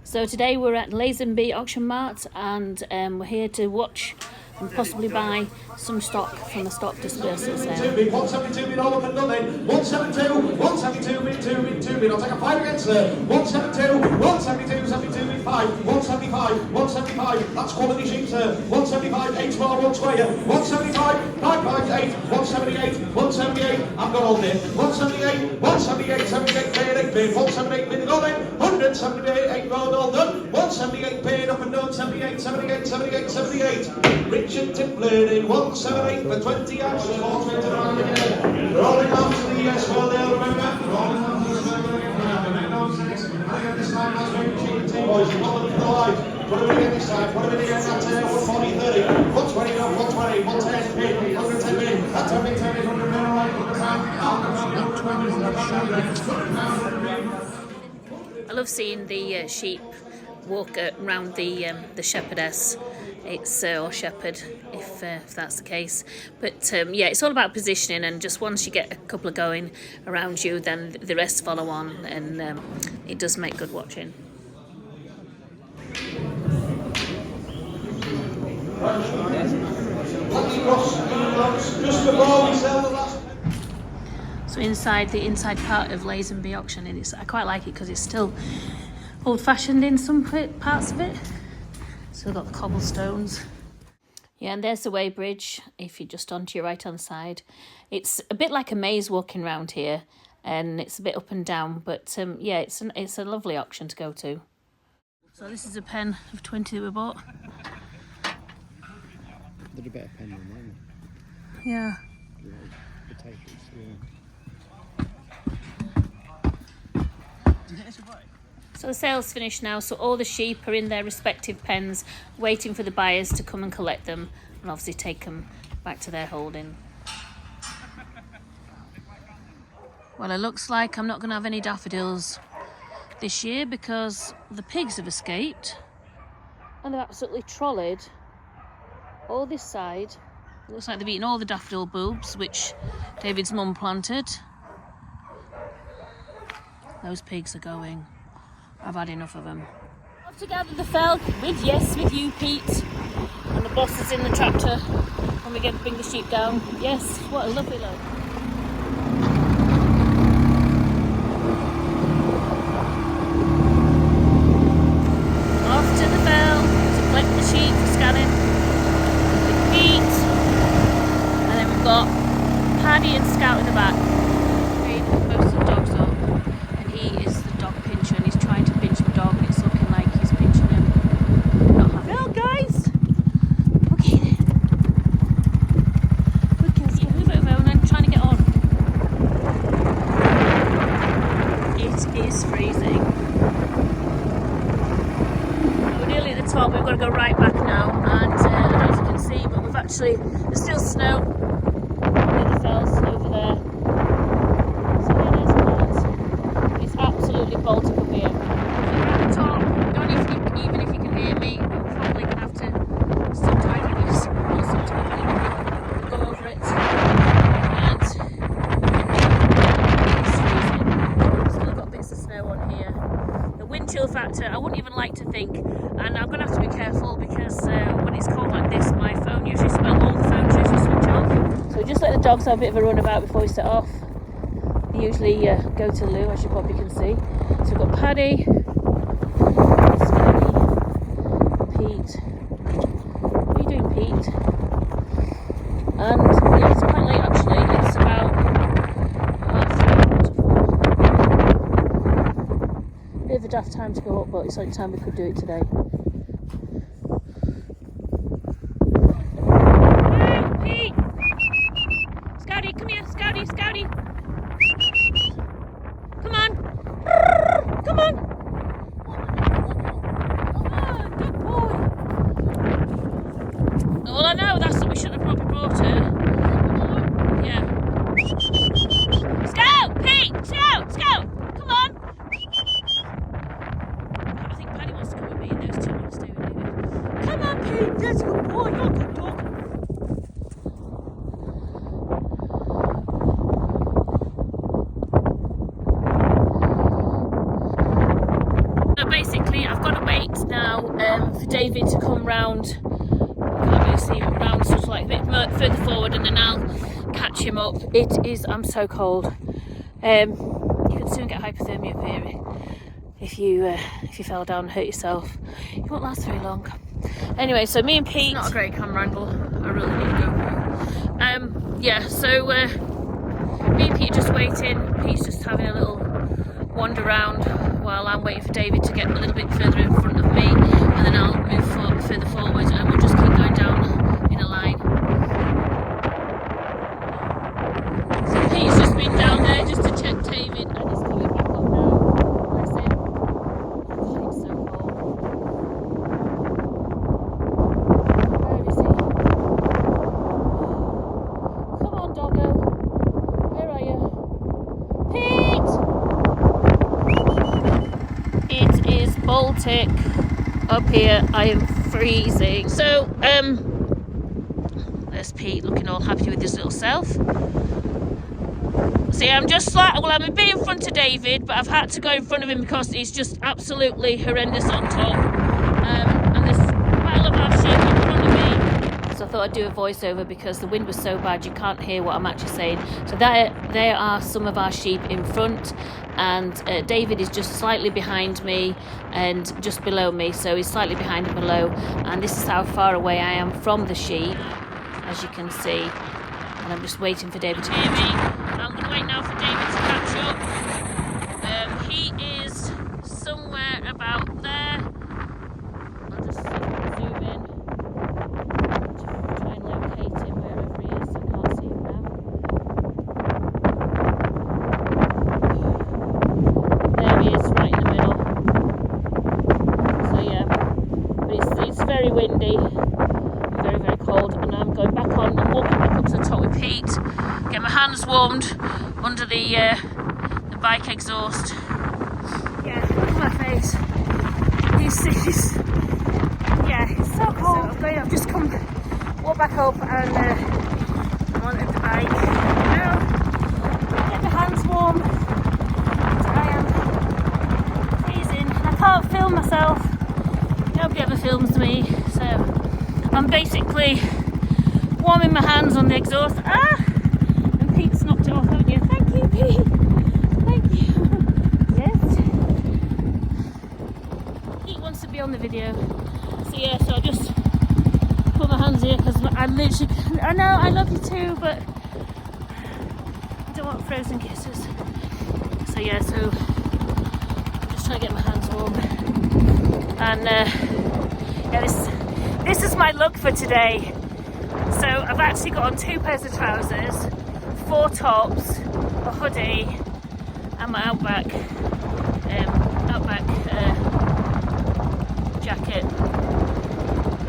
So today we're at LAZONBY auction mart, and we're here to watch and possibly buy some stock from the stock dispersal sale. 172 bid all up and nothing. 172, 172 bid 2 bid 2 bid. I'll take a 5 against her. 172, 172, 72 bid 5. 175, 175. That's quality sheep, sir. 175, 8 more, 1 square. 175, 5 5 8. 178, 178. I've got all day. 178, 178, 78 paid 8 bid. 178 bid all in. 178 8 rolled all done. 178 paid up and done. 78, 78, 78, 78. Richard Tiplady, 178 for 20 yards. Rolling on to the yes, well, they'll remember. Rolling on to the this time, that's very cheap team boys. You've got them to the light. Put them in again this side. Put them in again. That's 140, 30. 120 up, 120, 110 bid, 110 bid. That's 10 bid, 10 bid, 100 bid. All right, put the time. I love seeing the sheep walk around the shepherdess. It's or shepherd, if that's the case. But yeah, it's all about positioning, and just once you get a couple of going around you, then the rest follow on, and it does make good watching. So inside the inside part of LAZONBY auction, and I quite like it because it's still old-fashioned in some parts of it. So we've got the cobblestones. Yeah, and there's the weighbridge, if you're just onto your right-hand side. It's a bit like a maze walking around here, and it's a bit up and down, but yeah, it's a lovely auction to go to. So this is a pen of 20 that we bought. They're a better pen than mine. Yeah. Potatoes, So the sale's finished now, so all the sheep are in their respective pens waiting for the buyers to come and collect them and obviously take them back to their holding. Well, it looks like I'm not going to have any daffodils this year because the pigs have escaped and they've absolutely trolleyed all this side. It looks like they've eaten all the daffodil bulbs which David's mum planted. Those pigs are going. I've had enough of them. Off to gather the fell with you, Pete. And the boss is in the tractor when we bring the sheep down. Yes, what a lovely load. Off to the fell to collect the sheep for scanning with Pete. And then we've got Paddy and Scout in the back. Most of the dogs up. And he is the dog pincher, and he's trying to pinch the dog, and it's looking like he's pinching him. Not having. Oh, guys! Okay then. Good girls, yeah, move over, and I'm trying to get on. It is freezing. We're nearly at the top. We've got to go right back now, and I don't know if you can see, but there's still snow near the fells over there. So yeah, there's the lights. It's absolutely Baltic up here. If you're at the top, don't even if you can hear me, I'm probably going to have to subtitle this or subtitle it, go over it. And it's freezing. Still got bits of snow on here. The wind chill factor, I wouldn't even like to think, and I'm going to have to be careful because when it's cold like this, my phone usually, all the phones usually switch off. So just let the dogs have a bit of a run about before we set off. They usually go to the loo, as you probably can see. So we've got Paddy, Scotty, Pete. What are you doing, Pete? And yeah, it's quite late actually. It's about 3:30. Bit of a daft time to go up, but it's the only time we could do it today. Hey, Pete! Scouty, come here, Scouty, Scouty! Come on! Come on! Oh, good boy! All I know, that's that we shouldn't have probably brought her. Yeah. Scout! Pete! Scout! Scout! Come on! I think Paddy wants to come with me, and those two want to stay with David. Come on, Pete! That's a good boy! You're a good dog! Basically basically I've got to wait now for David to come round. I can't really see him round, sort of like a bit further forward, and then I'll catch him up. It is, I'm so cold. You can soon get hypothermia up here if you fell down and hurt yourself. You won't last very long. Anyway, so me and Pete. It's not a great camera angle. I really need to go. Yeah. So me and Pete are just waiting. Pete's just having a little wander around while I'm waiting for David to get a little bit further in front of me, and then I'll move further forward, and we'll just keep going down in a line. So Pete's just been down there just to check David, and he's coming back up now. Bless him. God, it's so cold. Where is he? Come on, doggo. Where are you? Pete! It is Baltic up here. I am freezing. So, there's Pete looking all happy with his little self. See, I'm just like, well, I'm a bit in front of David, but I've had to go in front of him because he's just absolutely horrendous on top. And there's quite a lot of sheep in front of me. So I thought I'd do a voiceover because the wind was so bad you can't hear what I'm actually saying. So there are some of our sheep in front, and David is just slightly behind me and just below me. So he's slightly behind and below. And this is how far away I am from the sheep, as you can see. And I'm just waiting for David to hear me. I'm going to wait now for David to catch up. He is somewhere about there. I'll just zoom in. Try and locate him wherever he is. I can't see him now. There he is, right in the middle. So yeah, but it's very windy. Very, very cold, and I'm going back on. I'm walking back up to the top with Pete, get my hands warmed under the bike exhaust. Yeah, look at my face. Yeah, it's so cold. So I've just come, walk back up, and I'm on the bike. Now, get my hands warm. I am freezing. I can't film myself. Nobody ever films me, so I'm basically warming my hands on the exhaust. And Pete's knocked it off, haven't you? Thank you, Pete. Thank you. Yes. Pete wants to be on the video. So yeah, so I'll just put my hands here because I literally, I know I love you too, but I don't want frozen kisses. So yeah, so I'm just trying to get my hands warm. And yeah, this is my look for today. So I've actually got on 2 pairs of trousers, 4 tops, a hoodie, and my Outback jacket.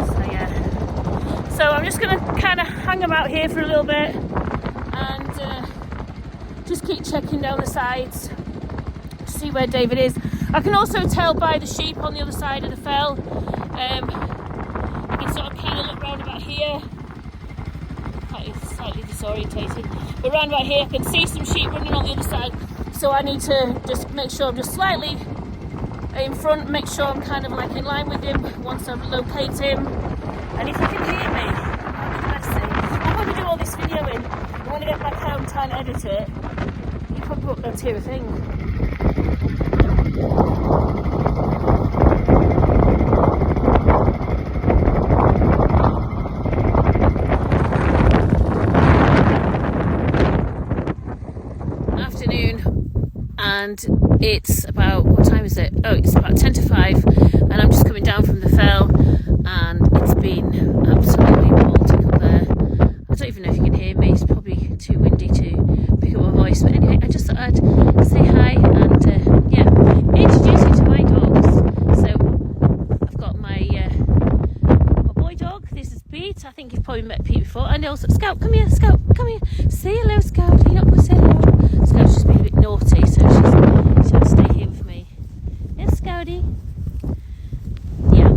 So yeah. So I'm just gonna kind of hang about here for a little bit and just keep checking down the sides, see where David is. I can also tell by the sheep on the other side of the fell. You can sort of kind of look round about here. It's slightly disorientated, but round about here I can see some sheep running on the other side. So I need to just make sure I'm just slightly in front, make sure I'm kind of like in line with him once I locate him. And if he can hear me, that'd be the best thing. I'm going to do all this video in. When I get back home trying to edit it, you probably won't be able to hear a thing. And it's about, what time is it? Oh, it's about 10 to 5, and I'm just coming down from the fell, and it's been absolutely Baltic up there. I don't even know if you can hear me, it's probably too windy to pick up my voice, but anyway, I just thought I'd say hi and yeah, introduce you to my dogs. So I've got my boy dog, this is Pete. I think you've probably met Pete before, and also Scout, come here, Scout, come here, say hello, Scout. You're not going to say hello. Scout's just been a bit naughty, so she's going to stay here with me. Yes, Scouty. Yeah.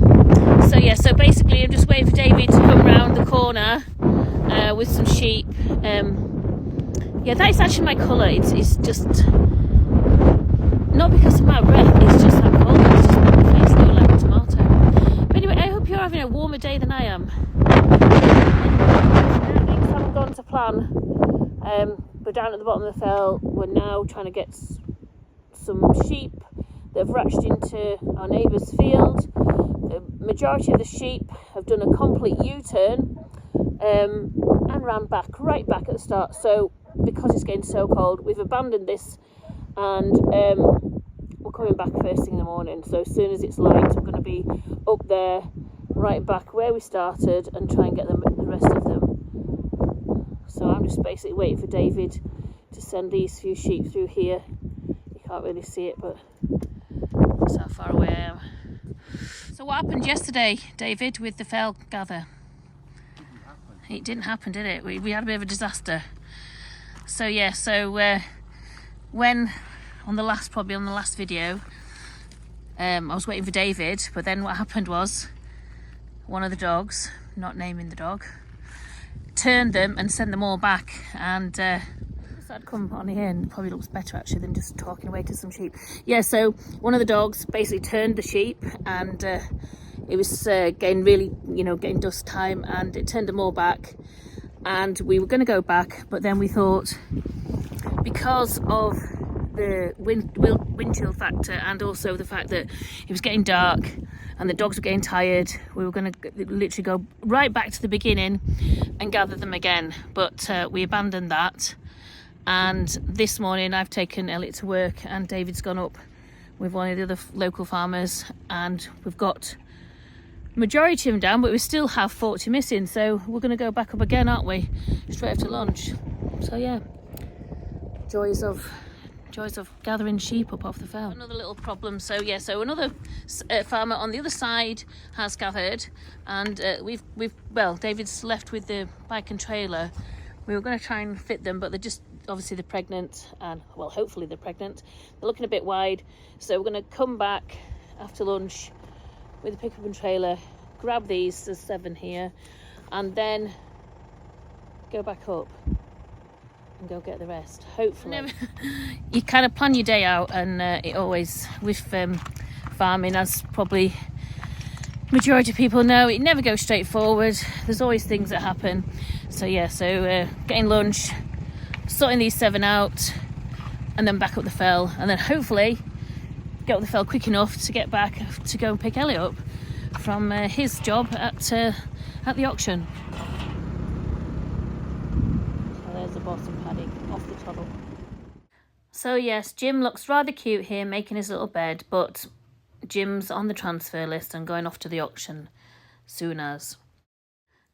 So yeah, so basically I'm just waiting for David to come round the corner with some sheep. Yeah, that is actually my colour. It's just not because of my breath. It's just how cold it is. Just my face. day than I am. Things haven't gone to plan. We're down at the bottom of the fell. We're now trying to get some sheep that have ratched into our neighbour's field. The majority of the sheep have done a complete U-turn and ran right back at the start. So because it's getting so cold, we've abandoned this, and we're coming back first thing in the morning. So as soon as it's light, we're going to be up there, right back where we started, and try and get the rest of them. So I'm just basically waiting for David to send these few sheep through here. You can't really see it, but that's how far away I am. So what happened yesterday, David, with the fell gather? It didn't happen, did it? We had a bit of a disaster. So yeah, when on the last video, I was waiting for David, but then what happened was one of the dogs, not naming the dog, turned them and sent them all back. And I'd come on here and probably looks better actually than just talking away to some sheep. Yeah, so one of the dogs basically turned the sheep, and it was getting really, getting dusk time, and it turned them all back. And we were going to go back, but then we thought, because of the wind chill factor, and also the fact that it was getting dark and the dogs were getting tired, we were going to literally go right back to the beginning and gather them again. But we abandoned that, and this morning I've taken Elliot to work, and David's gone up with one of the other local farmers, and we've got majority of them down, but we still have 40 missing, so we're going to go back up again, aren't we, straight after lunch. So yeah, joys of gathering sheep up off the fell. Another little problem. So yeah, so another farmer on the other side has gathered, and well, David's left with the bike and trailer. We were going to try and fit them, but they're pregnant, and well, hopefully they're pregnant. They're looking a bit wide, so we're going to come back after lunch with a pickup and trailer, grab these, there's 7 here, and then go back up and go get the rest, hopefully. You kind of plan your day out, and it always, with farming, as probably majority of people know, it never goes straight forward. There's always things that happen. So yeah, getting lunch, sorting these 7 out, and then back up the fell, and then hopefully get up the fell quick enough to get back to go and pick Elliot up from his job at the auction. So there's the bottom padding off the tunnel. So yes, Jim looks rather cute here, making his little bed, but Jim's on the transfer list and going off to the auction soon as.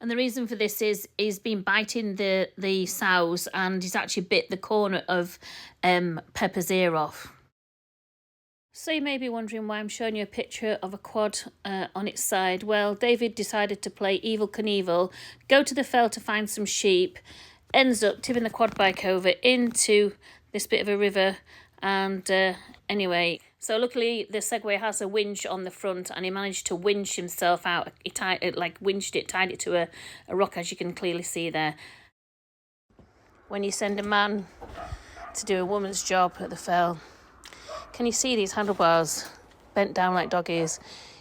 And the reason for this is he's been biting the sows, and he's actually bit the corner of Pepper's ear off. So you may be wondering why I'm showing you a picture of a quad on its side. Well, David decided to play Evel Knievel, go to the fell to find some sheep, ends up tipping the quad bike over into this bit of a river, and anyway, so luckily the Segway has a winch on the front, and he managed to winch himself out. He tied it to a rock, as you can clearly see there. When you send a man to do a woman's job at the fell, can you see these handlebars bent down like dog ears?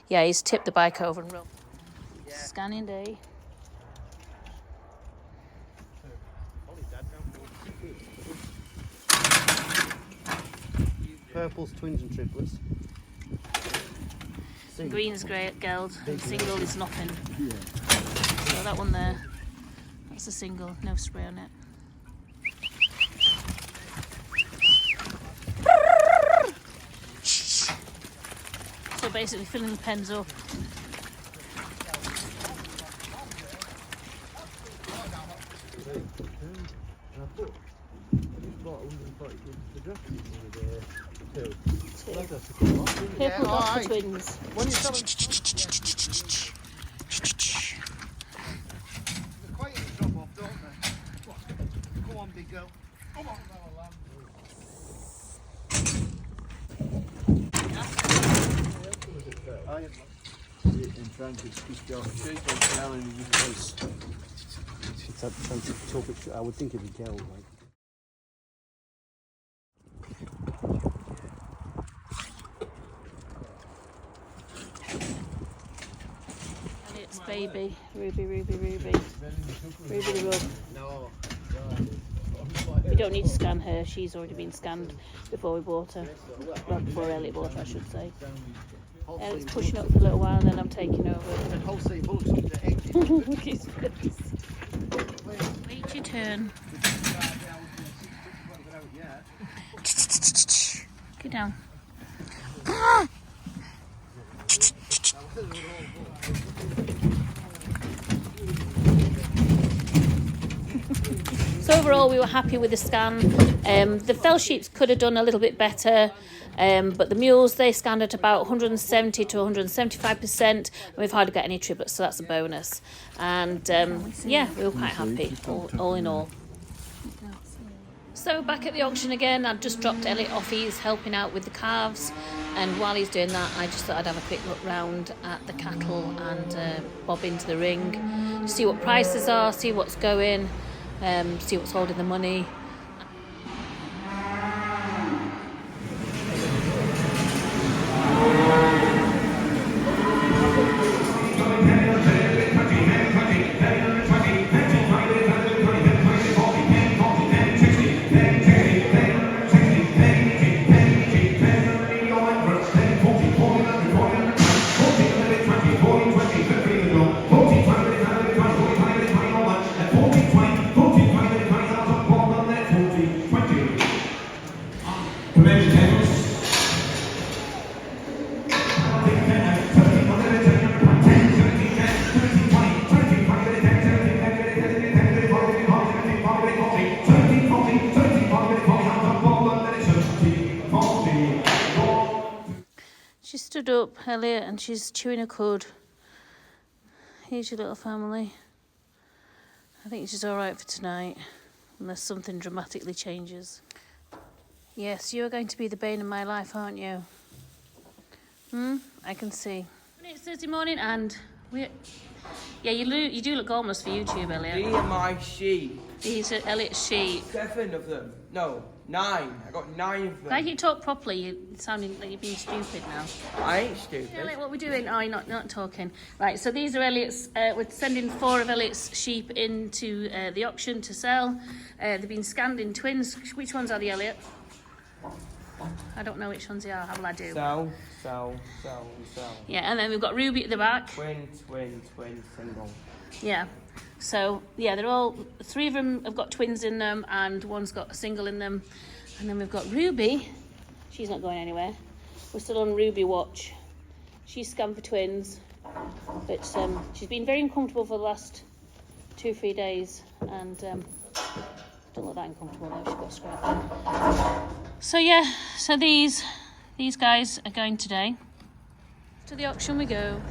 Yeah, he's tipped the bike over and run. Yeah. Scanning day. Purple's twins and triplets. Green's geld, and single is nothing. Yeah. So that one there, that's a single, no spray on it. So basically filling the pens up. Purple got the twins. They're quite in the drop off, don't they? Come on, big girl. Come on, lamb. In front it's just off the shape and smelling in his voice. It's that chance to talk it. I would think it'd be gelled, like. baby. Ruby. Ruby the rug. No. We don't need to scan her. She's already been scanned before we bought her. Well, before Elliot bought her, I should say. Elliot's pushing up for a little while and then I'm taking over. Look at his face. Wait your turn. Get down. So overall, we were happy with the scan. The fell sheep could have done a little bit better, but the mules, they scanned at about 170 to 175%, and we've hardly got any triplets, so that's a bonus. And yeah, we were quite happy, all in all. So back at the auction again, I'd just dropped Elliot off. He's helping out with the calves, and while he's doing that, I just thought I'd have a quick look round at the cattle and bob into the ring, see what prices are, see what's going, see what's holding the money. She stood up, Elliot, and she's chewing a cud. Here's your little family. I think she's all right for tonight, unless something dramatically changes. Yes, you're going to be the bane of my life, aren't you? I can see. It's Thursday morning, and yeah, you do look almost for YouTube, Elliot. These are my sheep. These are Elliot's sheep. 7 of them. No, 9. I got 9 of them. Like you talk properly, you're sounding like you're being stupid now. I ain't stupid. Elliot, what we're doing? Oh, you're not talking. Right, so these are Elliot's. We're sending 4 of Elliot's sheep into the auction to sell. They've been scanned in twins. Which ones are they, Elliot? I don't know which ones they are. How will I do? Sell. Yeah, and then we've got Ruby at the back. Twin, single. Yeah. So, yeah, they're all... 3 of them have got twins in them, and one's got a single in them. And then we've got Ruby. She's not going anywhere. We're still on Ruby watch. She's scanned for twins. But she's been very uncomfortable for the last 2-3 days. And don't look that uncomfortable, though. She's got a scratch. So, yeah. So these guys are going today. To the auction we go.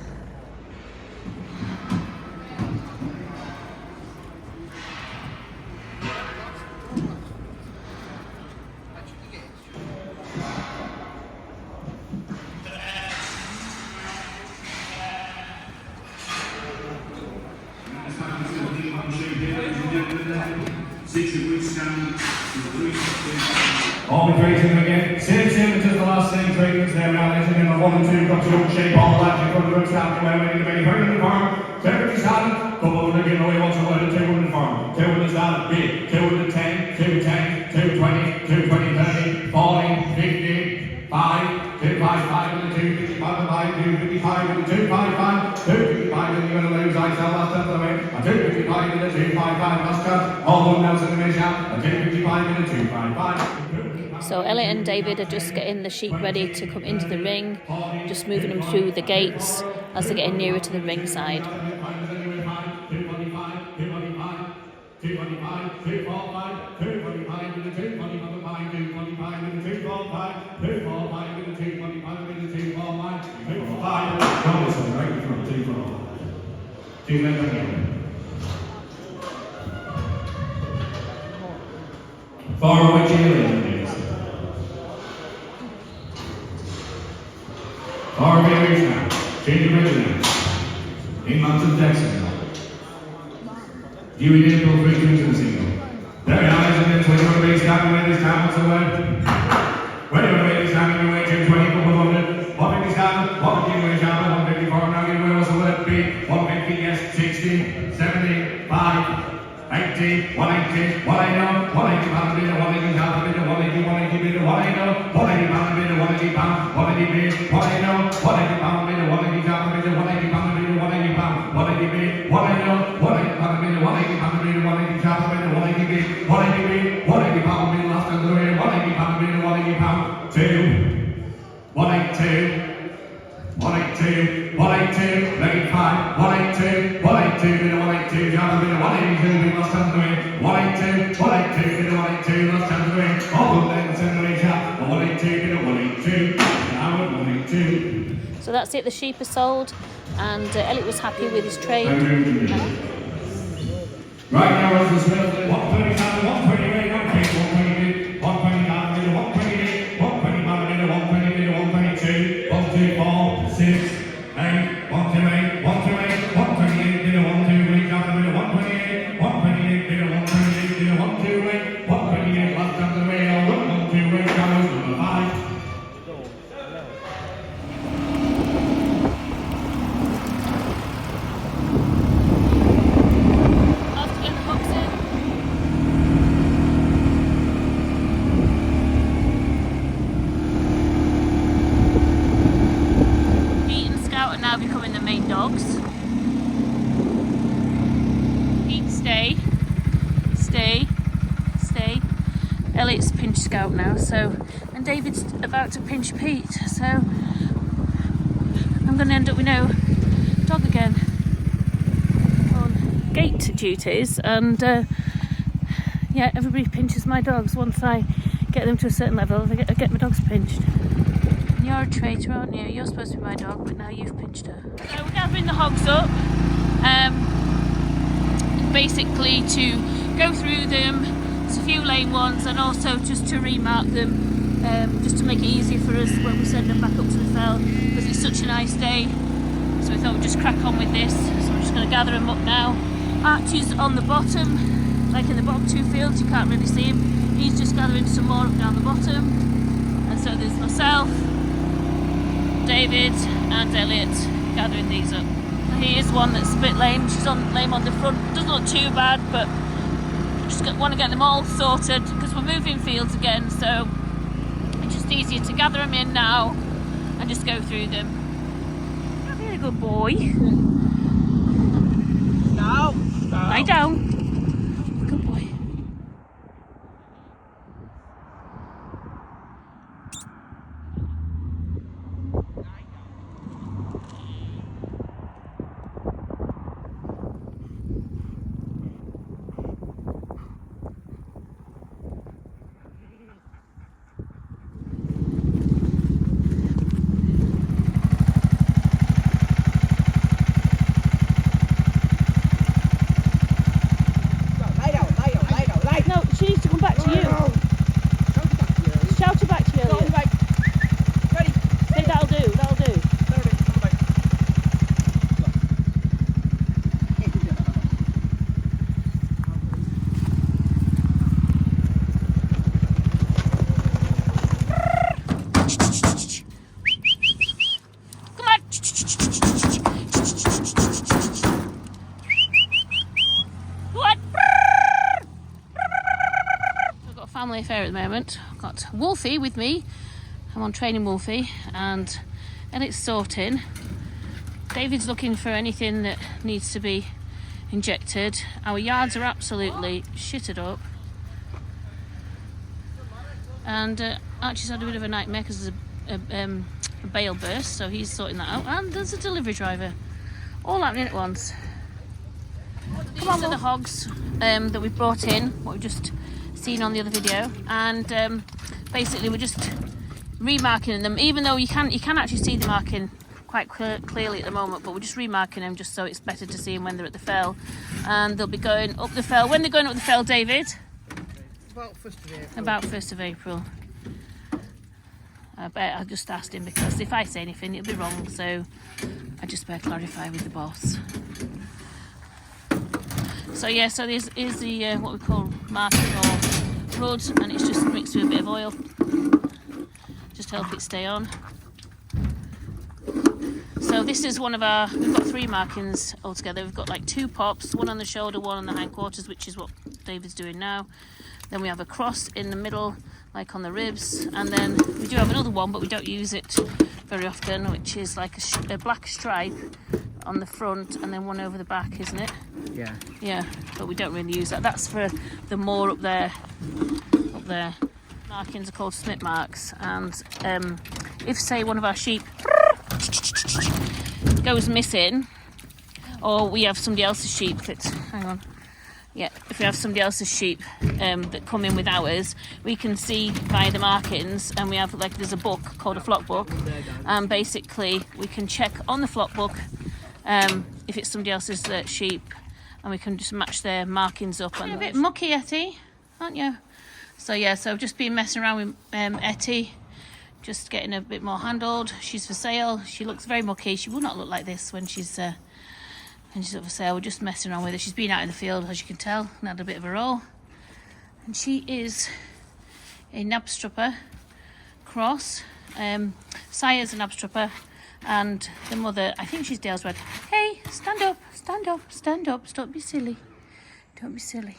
All be tracing them again. Same as the last same traders there now. Let's in the 1 and 2 got to shape all that. You got to look down away ready to be very in the farm. 70 started. Couple of them giving away once a while. 2 in the farm. 2 in the started. Big. 2 in the 10. 2 10. 2 20. 2 20 30. 40. 50. 5. 2 5 5 in the 2 55 5. 2 55 in the 2 55. 2 55 in the you're gonna lose. I sell that stuff away. A 2 55 in the 2 55. That's cut. All one else in the mission. A 2 55 in the 2 55. So Elliot and David are just getting the sheep ready to come into the ring, just moving them through the gates as they're getting nearer to the ring side. Far away cheerleading, please. Far away reach now. Change the rhythm now. 8 months of Texas now. Dewey Nickel, 3 twos and a single. There you are, isn't it? 21 base tapping away this time, what's the word? 21 base tapping away, 220, couple of 100. 150 tapping, 150 away, 154, now give away, what's the word? Big, 150, yes. 60, 70, 5, 80, 180, 180, 180 pound a bit, 180 pound a bit, 180, 180 bit, 180, 180 pound a bit, 180 pound, 180 bit, 180, 180 pound a bit, 180 pound a bit, 180 pound a bit, 180 pound, 180 bit, 180, 180 pound a bit, 180 pound a bit, 180 pound a bit, 180 bit, 180 bit, 180 pound a bit, last under the way, 180 pound a bit, 180 pound, 2, 182. 182, 182, leg 5, 182, 182, bit of 182, jump a bit of 182, bit last time doing, 182, 182, bit of 182, last time doing, all good legs and the way up, 182, bit of 182, now at 182. So that's it, the sheep are sold, and Elliot was happy with his trade. Right now, as the smell, 120 down, 120, 120, 120, 120 down, 120, 120 down, 120, 122, 124, 6, 8, 128, 128, 128, 128, down the middle, 128, 128, 128, 128, 128, last down the rail, 128, down number 5. Now becoming the main dogs. Pete, stay, stay, stay. Elliot's pinched Scout now, so, and David's about to pinch Pete, so I'm going to end up with no dog again on gate duties, and yeah, everybody pinches my dogs. Once I get them to a certain level, I get my dogs pinched. You're a traitor, aren't you? You're supposed to be my dog, but now you've pinched her. So we're gathering the hogs up, basically to go through them. There's a few lame ones, and also just to remark them, just to make it easier for us when we send them back up to the fell, because it's such a nice day. So we thought we'd just crack on with this. So we're just going to gather them up now. Archie's on the bottom, like in the bottom two fields, you can't really see him. He's just gathering some more up down the bottom. And so there's myself, David and Elliot gathering these up. Here's one that's a bit lame. She's lame on the front. Doesn't look too bad, but just want to get them all sorted because we're moving fields again, so it's just easier to gather them in now and just go through them. You're a very good boy. No. Lie down. Good boy. Family affair at the moment. I've got Wolfie with me. I'm on training Wolfie, and it's sorting. David's looking for anything that needs to be injected. Our yards are absolutely shitted up, and Archie's had a bit of a nightmare because there's a bale burst, so he's sorting that out, and there's a delivery driver. All happening at once. These are the hogs that we've brought in, what we've just seen on the other video, and basically we're just remarking them, even though you can actually see the marking quite clearly at the moment, but we're just remarking them just so it's better to see them when they're at the fell. And they'll be going up the fell. When they're going up the fell, David? About 1st of April. About 1st of April. I just asked him because if I say anything it'll be wrong, so I just better clarify with the boss. So yeah, so this is the what we call marking or road, and it's just mixed with a bit of oil, just help it stay on. So So this is one of our, we've got 3 markings altogether. We've got like 2 pops, one on the shoulder, one on the hindquarters, which is what David's doing now. Then we have a cross in the middle, like on the ribs. And then we do have another one, but we don't use it very often, which is like a black stripe on the front and then one over the back, isn't it? Yeah. Yeah, but we don't really use that. That's for the moor up there. Up there. Markings are called snip marks, and if say one of our sheep goes missing, or we have somebody else's sheep that, hang on, yeah, if we have somebody else's sheep that come in with ours, we can see by the markings, and we have like, there's a book called a flock book, and basically we can check on the flock book if it's somebody else's sheep, and we can just match their markings up. And a bit mucky, Etty, aren't you? So yeah, so I've just been messing around with Etty, just getting a bit more handled. She's for sale. She looks very mucky. She will not look like this when she's up for sale. We're just messing around with her. She's been out in the field, as you can tell, and had a bit of a roll. And she is a Nabstrupper cross. Sire's a Nabstrupper, and the mother, I think she's Dale's Red. Hey, stand up, stand up, stand up. Don't be silly. Don't be silly.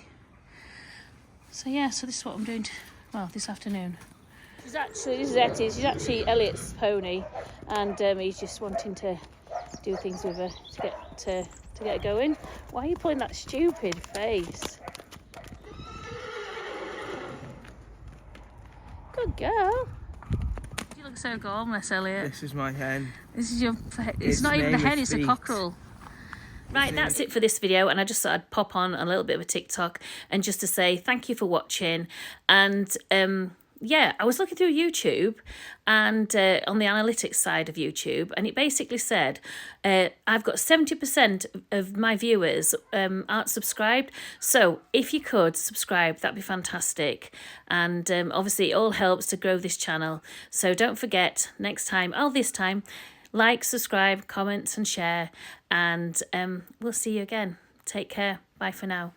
So yeah, so this is what I'm doing, this afternoon. This is Etty. She's actually Elliott's pony, and he's just wanting to do things with her to get her going. Why are you pulling that stupid face? Good girl. You look so gormless, Elliott. This is my hen. This is your. It's not even a hen. It's a cockerel. Right, that's it for this video, and I just thought I'd pop on a little bit of a TikTok and just to say thank you for watching. And yeah, I was looking through YouTube and on the analytics side of YouTube, and it basically said I've got 70% of my viewers aren't subscribed. So if you could subscribe, that'd be fantastic. And obviously it all helps to grow this channel. So don't forget, next time, this time, like, subscribe, comment and share, and we'll see you again. Take care. Bye for now.